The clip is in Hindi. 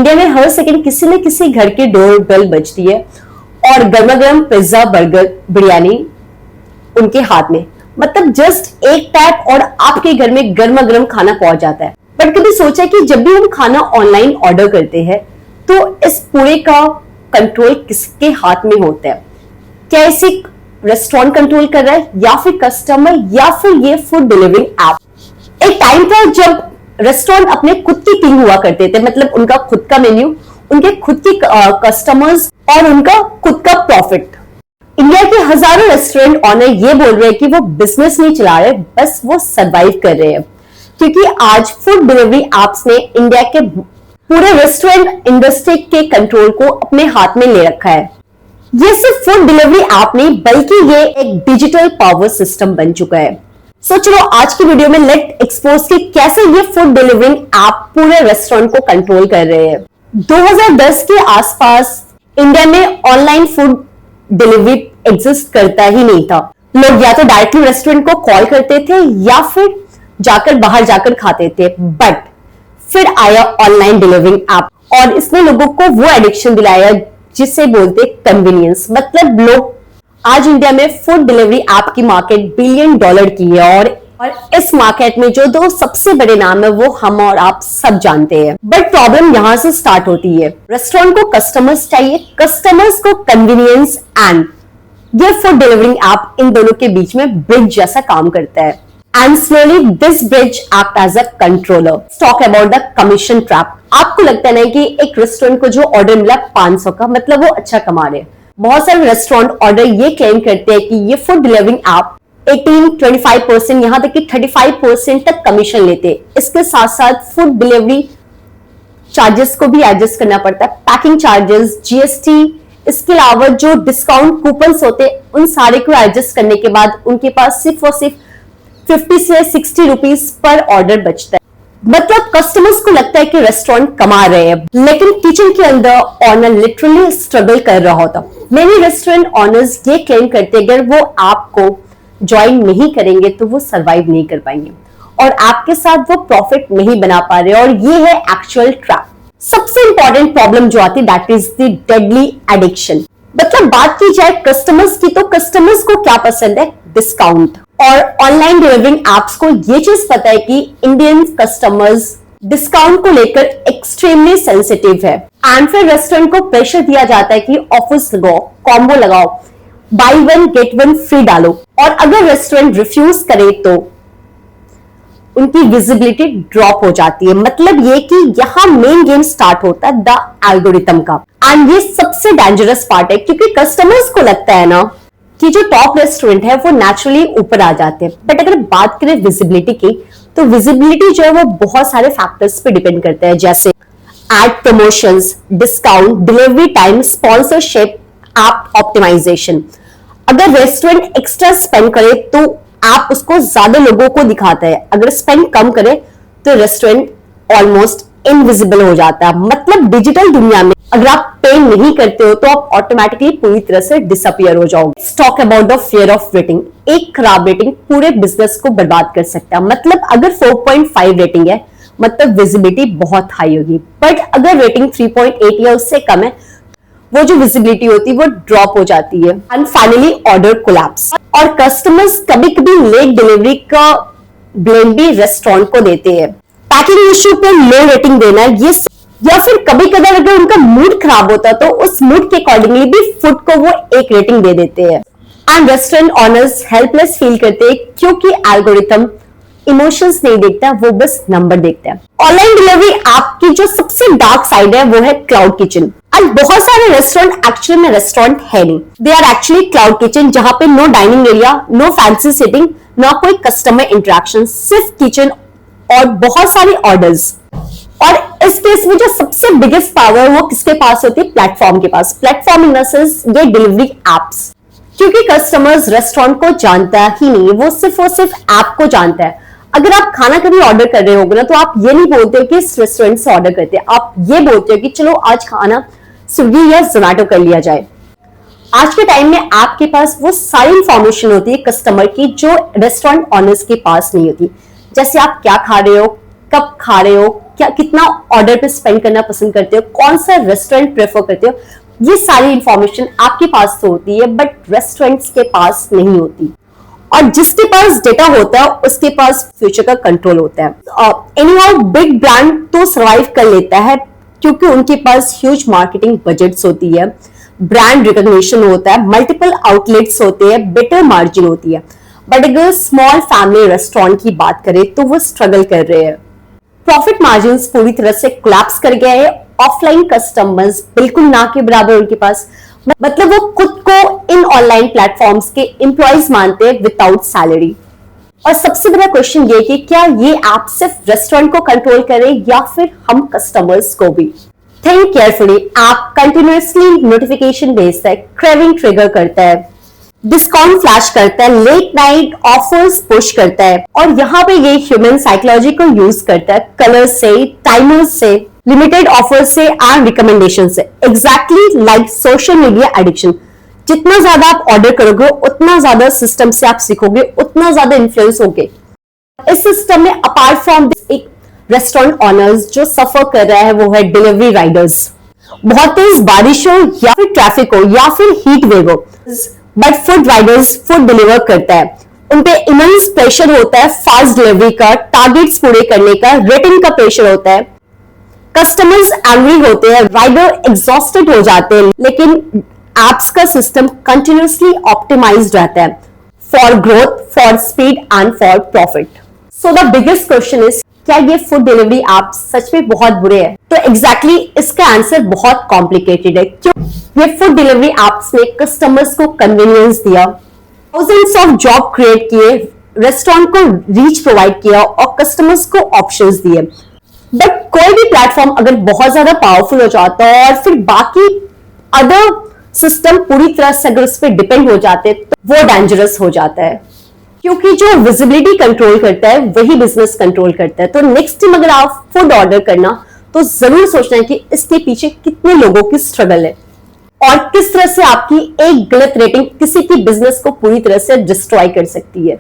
इंडिया में हर सेकंड किसी न किसी घर की डोर बेल बजती है और गर्मा गर्म पिज्जा, बर्गर, बिरयानी उनके हाथ में। मतलब जस्ट एक टैप और आपके घर में गर्मा गर्म खाना पहुंच जाता है। बट कभी सोचा कि जब भी हम खाना ऑनलाइन ऑर्डर करते हैं तो इस पूरे का कंट्रोल किसके हाथ में होता है? क्या इसे रेस्टोरेंट कंट्रोल कर रहा है या फिर कस्टमर या फिर ये फूड डिलीवरी ऐप? एक टाइम था जब रेस्टोरेंट अपने खुद की किंग हुआ करते थे, मतलब उनका खुद का मेन्यू, उनके खुद की कस्टमर्स और उनका खुद का प्रॉफिट। इंडिया के हजारों रेस्टोरेंट ऑनर ये बोल रहे हैं कि वो बिजनेस नहीं चला रहे, बस वो सरवाइव कर रहे हैं, क्योंकि आज फूड डिलीवरी एप्स ने इंडिया के पूरे रेस्टोरेंट इंडस्ट्री के कंट्रोल को अपने हाथ में ले रखा है। ये सिर्फ फूड डिलीवरी ऐप नहीं बल्कि ये एक डिजिटल पावर सिस्टम बन चुका है। सो चलो आज की वीडियो में लेट एक्सपोज कि कैसे ये फूड डिलीवरिंग ऐप पूरे रेस्टोरेंट को कंट्रोल कर रहे हैं। 2010 के आसपास इंडिया में ऑनलाइन फूड डिलीवरी एग्जिस्ट करता ही नहीं था। लोग या तो डायरेक्टली रेस्टोरेंट को कॉल करते थे या फिर जाकर बाहर जाकर खाते थे। बट फिर आया ऑनलाइन डिलीवरिंग ऐप और इसने लोगों को वो एडिक्शन दिलाया जिसे बोलते कन्वीनियंस। मतलब लोग आज इंडिया में फूड डिलीवरी ऐप की मार्केट $1 बिलियन की है और इस मार्केट में जो दो सबसे बड़े नाम है वो हम और आप सब जानते हैं। बट प्रॉब्लम यहां से स्टार्ट होती है। रेस्टोरेंट को कस्टमर्स चाहिए, कस्टमर्स को कन्वीनियंस, एंड ये फूड डिलीवरिंग ऐप इन दोनों के बीच में ब्रिज जैसा काम करता है। And slowly this bridge act as a controller. Talk about the commission trap. आपको लगता है ना कि एक रेस्टोरेंट को जो ऑर्डर मिला 500 का, मतलब वो अच्छा कमा रहे हैं। बहुत सारे रेस्टोरेंट ऑर्डर ये क्लेम करते हैं कि ये फूड डिलीवरिंग ऐप 18-25%, यहां तक कि 35% तक कमीशन लेते हैं। इसके साथ साथ फूड डिलीवरी चार्जेस को भी एडजस्ट करना पड़ता है, पैकिंग चार्जेस, जीएसटी, इसके अलावा जो डिस्काउंट कूपन्स होते हैं उन सारे को एडजस्ट करने के बाद उनके पास सिर्फ और सिर्फ 50 से 60 रुपीज पर ऑर्डर बचता है। मतलब कस्टमर्स को लगता है कि रेस्टोरेंट कमा रहे हैं, लेकिन किचन के अंदर ऑनर लिटरली स्ट्रगल कर रहा होता। मेनी रेस्टोरेंट ऑनर्स ये क्लेम करते हैं अगर वो आपको ज्वाइन नहीं करेंगे तो वो सरवाइव नहीं कर पाएंगे और आपके साथ वो प्रॉफिट नहीं बना पा रहे, और ये है एक्चुअल ट्रैप। सबसे इंपॉर्टेंट प्रॉब्लम जो आती है that is the deadly addiction. मतलब बात की जाए कस्टमर्स की तो कस्टमर्स को क्या पसंद है? डिस्काउंट। और ऑनलाइन डिलीवरिंग एप्स को ये चीज पता है कि इंडियन कस्टमर्स डिस्काउंट को लेकर एक्सट्रीमली सेंसिटिव है। एंड फिर रेस्टोरेंट को प्रेशर दिया जाता है कि ऑफर्स लगाओ, कॉम्बो लगाओ, बाय 1 गेट 1 फ्री डालो, और अगर रेस्टोरेंट रिफ्यूज करे तो उनकी विजिबिलिटी ड्रॉप हो जाती है। मतलब ये कि यहां मेन गेम स्टार्ट होता है द एल्गोरिथम का। एंड ये सबसे डेंजरस पार्ट है, क्योंकि कस्टमर्स को लगता है ना कि जो टॉप रेस्टोरेंट है वो नेचुरली ऊपर आ जाते हैं। बट अगर बात करें विजिबिलिटी की तो विजिबिलिटी जो है वो बहुत सारे फैक्टर्स पे डिपेंड करता है, जैसे ad promotions, discount, delivery time, sponsorship, app optimisation. अगर रेस्टोरेंट एक्स्ट्रा स्पेंड करे तो ऐप उसको ज्यादा लोगों को दिखाता है, अगर स्पेंड कम करे तो रेस्टोरेंट ऑलमोस्ट इनविजिबल हो जाता है। मतलब डिजिटल दुनिया में अगर आप पे नहीं करते हो तो आप ऑटोमेटिकली पूरी तरह से डिसअपियर हो जाओगे। Talk about the fear of rating. एक खराब रेटिंग पूरे बिजनेस को बर्बाद कर सकता है। मतलब अगर 4.5 रेटिंग है मतलब विजिबिलिटी बहुत हाई होगी, बट अगर रेटिंग 3.8 या उससे कम है वो जो विजिबिलिटी होती है वो ड्रॉप हो जाती है। And finally order collapse. और कस्टमर्स कभी कभी लेट डिलीवरी का ब्लेम भी रेस्टोरेंट को देते हैं। पैकिंग इश्यू पर लो रेटिंग देना ये, या फिर कभी कभार अगर उनका मूड खराब होता तो उस मूड के अकॉर्डिंगली भी फूड को वो एक रेटिंग दे देते हैं। And restaurant honours helpless feel करते हैं क्योंकि एल्गोरिथम इमोशंस नहीं देखता, वो बस नंबर देखता है। ऑनलाइन डिलीवरी ऐप की जो सबसे डार्क साइड है वो है क्लाउड किचन। एंड बहुत सारे रेस्टोरेंट एक्चुअली में रेस्टोरेंट है नहीं, they are actually cloud kitchen, जहां पे no dining area, no fancy sitting, ना कोई कस्टमर इंटरेक्शन, सिर्फ किचन और बहुत सारे ऑर्डर्स। और इस केस में जो सबसे बिगेस्ट पावर वो किसके पास होती है? प्लेटफॉर्म के पास। प्लेटफॉर्म इन द सेंस ये डिलीवरी एप्स, क्योंकि कस्टमर्स रेस्टोरेंट को जानता ही नहीं, वो सिर्फ और सिर्फ ऐप को जानता है। अगर आप खाना कभी ऑर्डर कर रहे होगे ना तो आप ये नहीं बोलते हो कि इस रेस्टोरेंट से ऑर्डर करते हैं, आप ये बोलते हो कि चलो आज खाना स्विगी या जोमैटो कर लिया जाए। आज के टाइम में आपके पास वो सारी इंफॉर्मेशन होती है कस्टमर की जो रेस्टोरेंट ऑनर्स के पास नहीं होती, जैसे आप क्या खा रहे हो, कब खा रहे हो, क्या कितना ऑर्डर पे स्पेंड करना पसंद करते हो, कौन सा रेस्टोरेंट प्रेफर करते हो, ये सारी इंफॉर्मेशन आपके पास तो होती है बट रेस्टोरेंट्स के पास नहीं होती। और जिसके पास डेटा होता है उसके पास फ्यूचर का कंट्रोल होता है। एनीहाउ बिग ब्रांड तो सर्वाइव कर लेता है क्योंकि उनके पास ह्यूज मार्केटिंग बजट्स होती है, ब्रांड रिकॉग्निशन होता है, मल्टीपल आउटलेट्स होते हैं, बेटर मार्जिन होती है। बट अगर स्मॉल फैमिली रेस्टोरेंट की बात करें तो वो स्ट्रगल कर रहे हैं, प्रॉफिट मार्जिन पूरी तरह से कोलैप्स कर गया है, ऑफलाइन कस्टमर्स बिल्कुल ना के बराबर उनके पास, मतलब वो खुद को इन ऑनलाइन प्लेटफॉर्म्स के एम्प्लॉइज मानते हैं विदाउट सैलरी। और सबसे बड़ा क्वेश्चन ये कि क्या ये ऐप सिर्फ रेस्टोरेंट को कंट्रोल करे या फिर हम कस्टमर्स को भी। Think carefully, app continuously notification भेजता है, क्रेविंग ट्रिगर करता है, डिस्काउंट फ्लैश करता है, लेट नाइट ऑफर्स पुश करता है, और यहाँ पे ये ह्यूमन साइकोलॉजी को यूज करता है, कलर से, टाइमर्स से, लिमिटेड ऑफर से एंड रिकमेंडेशन से, exactly like social media addiction. जितना ज्यादा आप ऑर्डर करोगे उतना ज्यादा सिस्टम से आप सीखोगे, उतना ज्यादा इन्फ्लुएंस होगे। इस सिस्टम में अपार्ट फ्रॉम एक रेस्टोरेंट ऑनर्स जो सफर कर रहा है वो है डिलीवरी राइडर्स। बहुत तेज बारिश हो या फिर ट्रैफिक हो या फिर हीट वेव हो, but food Riders food deliver करता है, उनपे इमेंस प्रेशर होता है फास्ट डिलीवरी का, टारगेट्स पूरे करने का, रेटिंग का प्रेशर होता है, कस्टमर्स एंग्री होते हैं, राइडर एग्जॉस्टेड हो जाते हैं, लेकिन एप्स का सिस्टम कंटिन्यूअसली ऑप्टिमाइज्ड रहता है for growth, for speed and for profit. So the biggest question is, क्या ये फूड डिलीवरी ऐप सच में बहुत बुरे हैं? तो एग्जैक्टली इसका आंसर बहुत कॉम्प्लिकेटेड है। क्यों? ये फूड डिलीवरी एप्स ने कस्टमर्स को कन्वीनियंस दिया, थाउजेंड्स ऑफ जॉब क्रिएट किए, रेस्टोरेंट को रीच प्रोवाइड किया और कस्टमर्स को ऑप्शंस दिए। बट कोई भी प्लेटफॉर्म अगर बहुत ज्यादा पावरफुल हो जाता है और फिर बाकी अदर सिस्टम पूरी तरह से अगर उस पर डिपेंड हो जाते तो वो डेंजरस हो जाता है, क्योंकि जो विजिबिलिटी कंट्रोल करता है वही बिजनेस कंट्रोल करता है। तो नेक्स्ट टाइम अगर आप फूड ऑर्डर करना तो जरूर सोचना है कि इसके पीछे कितने लोगों की स्ट्रगल है और किस तरह से आपकी एक गलत रेटिंग किसी की बिजनेस को पूरी तरह से डिस्ट्रॉय कर सकती है।